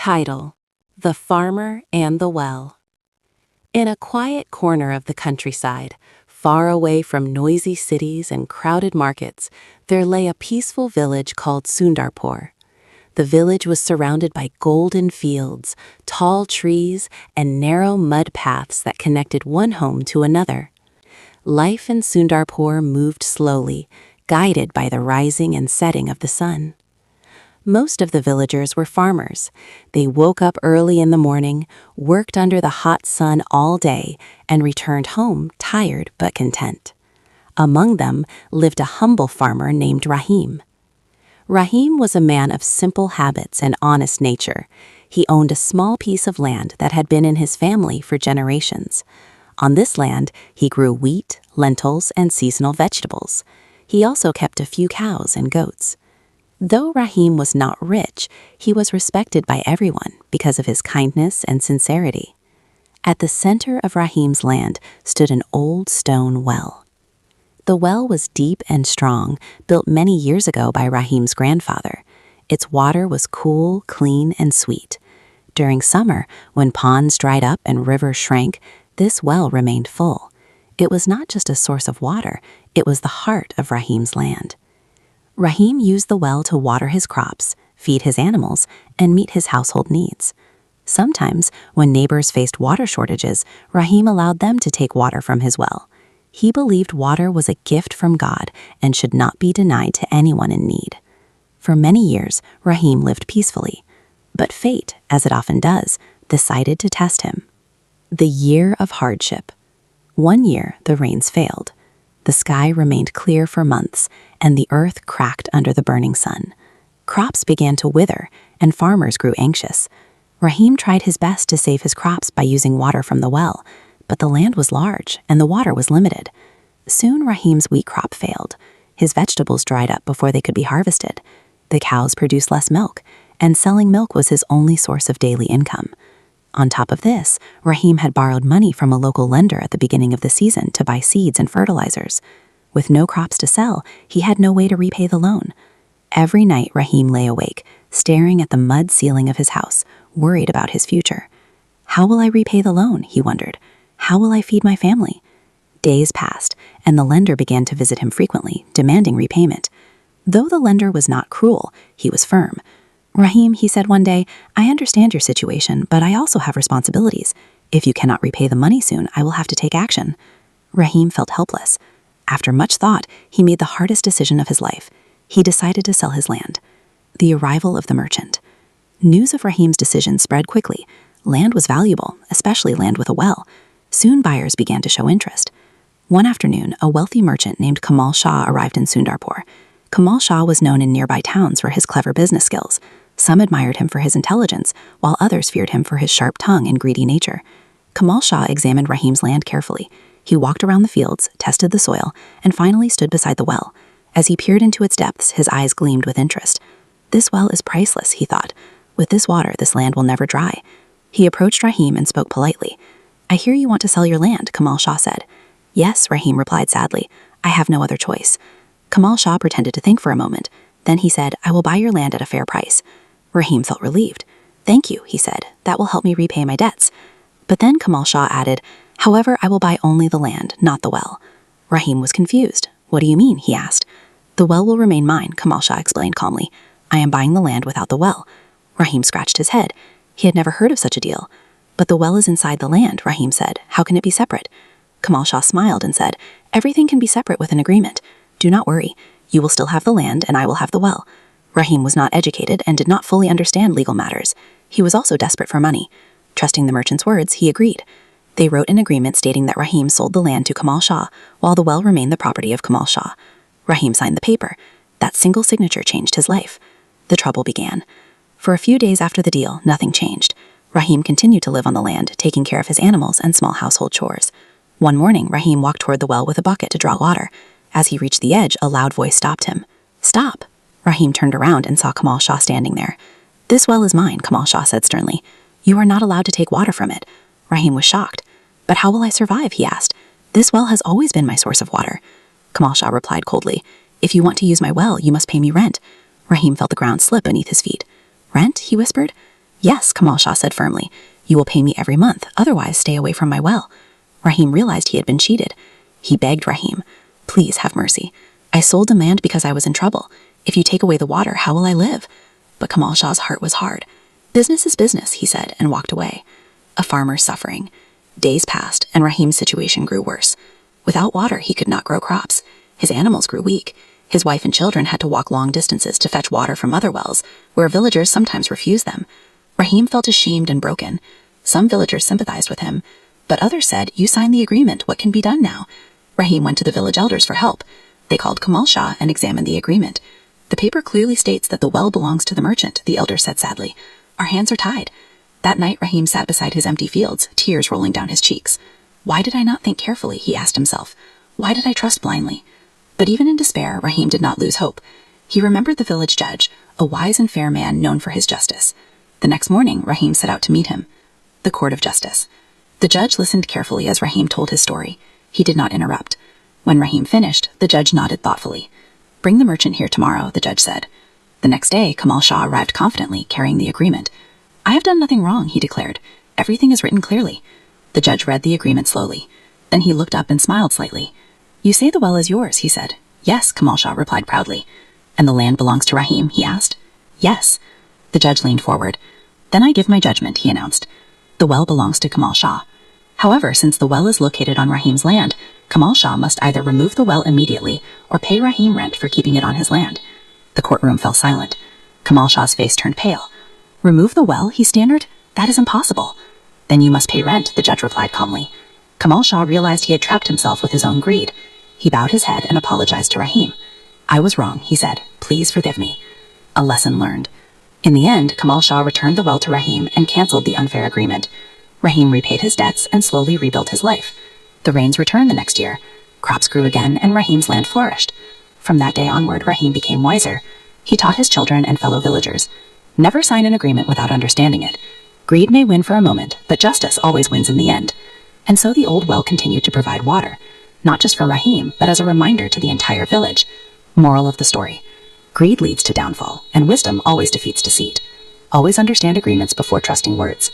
Title: The Farmer and the Well. In a quiet corner of the countryside, far away from noisy cities and crowded markets, there lay a peaceful village called Sundarpur. The village was surrounded by golden fields, tall trees, and narrow mud paths that connected one home to another. Life in Sundarpur moved slowly, guided by the rising and setting of the sun. Most of the villagers were farmers. They woke up early in the morning, worked under the hot sun all day, and returned home tired but content. Among them lived a humble farmer named Rahim. Rahim was a man of simple habits and honest nature. He owned a small piece of land that had been in his family for generations. On this land, he grew wheat, lentils, and seasonal vegetables. He also kept a few cows and goats. Though Rahim was not rich, he was respected by everyone because of his kindness and sincerity. At the center of Rahim's land stood an old stone well. The well was deep and strong, built many years ago by Rahim's grandfather. Its water was cool, clean, and sweet. During summer, when ponds dried up and rivers shrank, this well remained full. It was not just a source of water, it was the heart of Rahim's land. Rahim used the well to water his crops, feed his animals, and meet his household needs. Sometimes, when neighbors faced water shortages, Rahim allowed them to take water from his well. He believed water was a gift from God and should not be denied to anyone in need. For many years, Rahim lived peacefully. But fate, as it often does, decided to test him. The year of hardship. One year, the rains failed. The sky remained clear for months, and the earth cracked under the burning sun. Crops began to wither, and farmers grew anxious. Rahim tried his best to save his crops by using water from the well, but the land was large, and the water was limited. Soon Rahim's wheat crop failed. His vegetables dried up before they could be harvested. The cows produced less milk, and selling milk was his only source of daily income. On top of this, Rahim had borrowed money from a local lender at the beginning of the season to buy seeds and fertilizers. With no crops to sell, he had no way to repay the loan. Every night, Rahim lay awake, staring at the mud ceiling of his house, worried about his future. How will I repay the loan? He wondered. How will I feed my family? Days passed, and the lender began to visit him frequently, demanding repayment. Though the lender was not cruel, he was firm. Rahim, he said one day, I understand your situation, but I also have responsibilities. If you cannot repay the money soon, I will have to take action. Rahim felt helpless. After much thought, he made the hardest decision of his life. He decided to sell his land. The arrival of the merchant. News of Rahim's decision spread quickly. Land was valuable, especially land with a well. Soon buyers began to show interest. One afternoon, a wealthy merchant named Kamal Shah arrived in Sundarpur. Kamal Shah was known in nearby towns for his clever business skills. Some admired him for his intelligence, while others feared him for his sharp tongue and greedy nature. Kamal Shah examined Rahim's land carefully. He walked around the fields, tested the soil, and finally stood beside the well. As he peered into its depths, his eyes gleamed with interest. This well is priceless, he thought. With this water, this land will never dry. He approached Rahim and spoke politely. I hear you want to sell your land, Kamal Shah said. Yes, Rahim replied sadly. I have no other choice. Kamal Shah pretended to think for a moment. Then he said, I will buy your land at a fair price. Rahim felt relieved. Thank you, he said. That will help me repay my debts. But then Kamal Shah added, however, I will buy only the land, not the well. Rahim was confused. What do you mean? He asked. The well will remain mine, Kamal Shah explained calmly. I am buying the land without the well. Rahim scratched his head. He had never heard of such a deal. But the well is inside the land, Rahim said. How can it be separate? Kamal Shah smiled and said, everything can be separate with an agreement. Do not worry. You will still have the land and I will have the well. Rahim was not educated and did not fully understand legal matters. He was also desperate for money. Trusting the merchant's words, he agreed. They wrote an agreement stating that Rahim sold the land to Kamal Shah, while the well remained the property of Kamal Shah. Rahim signed the paper. That single signature changed his life. The trouble began. For a few days after the deal, nothing changed. Rahim continued to live on the land, taking care of his animals and small household chores. One morning, Rahim walked toward the well with a bucket to draw water. As he reached the edge, a loud voice stopped him. Stop! Rahim turned around and saw Kamal Shah standing there. This well is mine, Kamal Shah said sternly. You are not allowed to take water from it. Rahim was shocked. But how will I survive? He asked. This well has always been my source of water. Kamal Shah replied coldly. If you want to use my well, you must pay me rent. Rahim felt the ground slip beneath his feet. Rent? He whispered. Yes, Kamal Shah said firmly. You will pay me every month, otherwise stay away from my well. Rahim realized he had been cheated. He begged Rahim, please have mercy. I sold the land because I was in trouble. If you take away the water, how will I live? But Kamal Shah's heart was hard. Business is business, he said, and walked away. A farmer's suffering. Days passed, and Rahim's situation grew worse. Without water, he could not grow crops. His animals grew weak. His wife and children had to walk long distances to fetch water from other wells, where villagers sometimes refused them. Rahim felt ashamed and broken. Some villagers sympathized with him, but others said, you signed the agreement, what can be done now? Rahim went to the village elders for help. They called Kamal Shah and examined the agreement. The paper clearly states that the well belongs to the merchant, the elder said sadly. Our hands are tied. That night, Rahim sat beside his empty fields, tears rolling down his cheeks. Why did I not think carefully, he asked himself. Why did I trust blindly? But even in despair, Rahim did not lose hope. He remembered the village judge, a wise and fair man known for his justice. The next morning, Rahim set out to meet him. The court of justice. The judge listened carefully as Rahim told his story. He did not interrupt. When Rahim finished, the judge nodded thoughtfully. Bring the merchant here tomorrow, the judge said. The next day, Kamal Shah arrived confidently, carrying the agreement. I have done nothing wrong, he declared. Everything is written clearly. The judge read the agreement slowly. Then he looked up and smiled slightly. You say the well is yours, he said. Yes, Kamal Shah replied proudly. And the land belongs to Rahim, he asked. Yes. The judge leaned forward. Then I give my judgment, he announced. The well belongs to Kamal Shah. However, since the well is located on Rahim's land, Kamal Shah must either remove the well immediately or pay Rahim rent for keeping it on his land. The courtroom fell silent. Kamal Shah's face turned pale. Remove the well, he stammered. That is impossible. Then you must pay rent, the judge replied calmly. Kamal Shah realized he had trapped himself with his own greed. He bowed his head and apologized to Rahim. I was wrong, he said. Please forgive me. A lesson learned. In the end, Kamal Shah returned the well to Rahim and cancelled the unfair agreement. Rahim repaid his debts and slowly rebuilt his life. The rains returned the next year. Crops grew again and Rahim's land flourished. From that day onward, Rahim became wiser. He taught his children and fellow villagers. Never sign an agreement without understanding it. Greed may win for a moment, but justice always wins in the end. And so the old well continued to provide water, not just for Rahim, but as a reminder to the entire village. Moral of the story. Greed leads to downfall, and wisdom always defeats deceit. Always understand agreements before trusting words.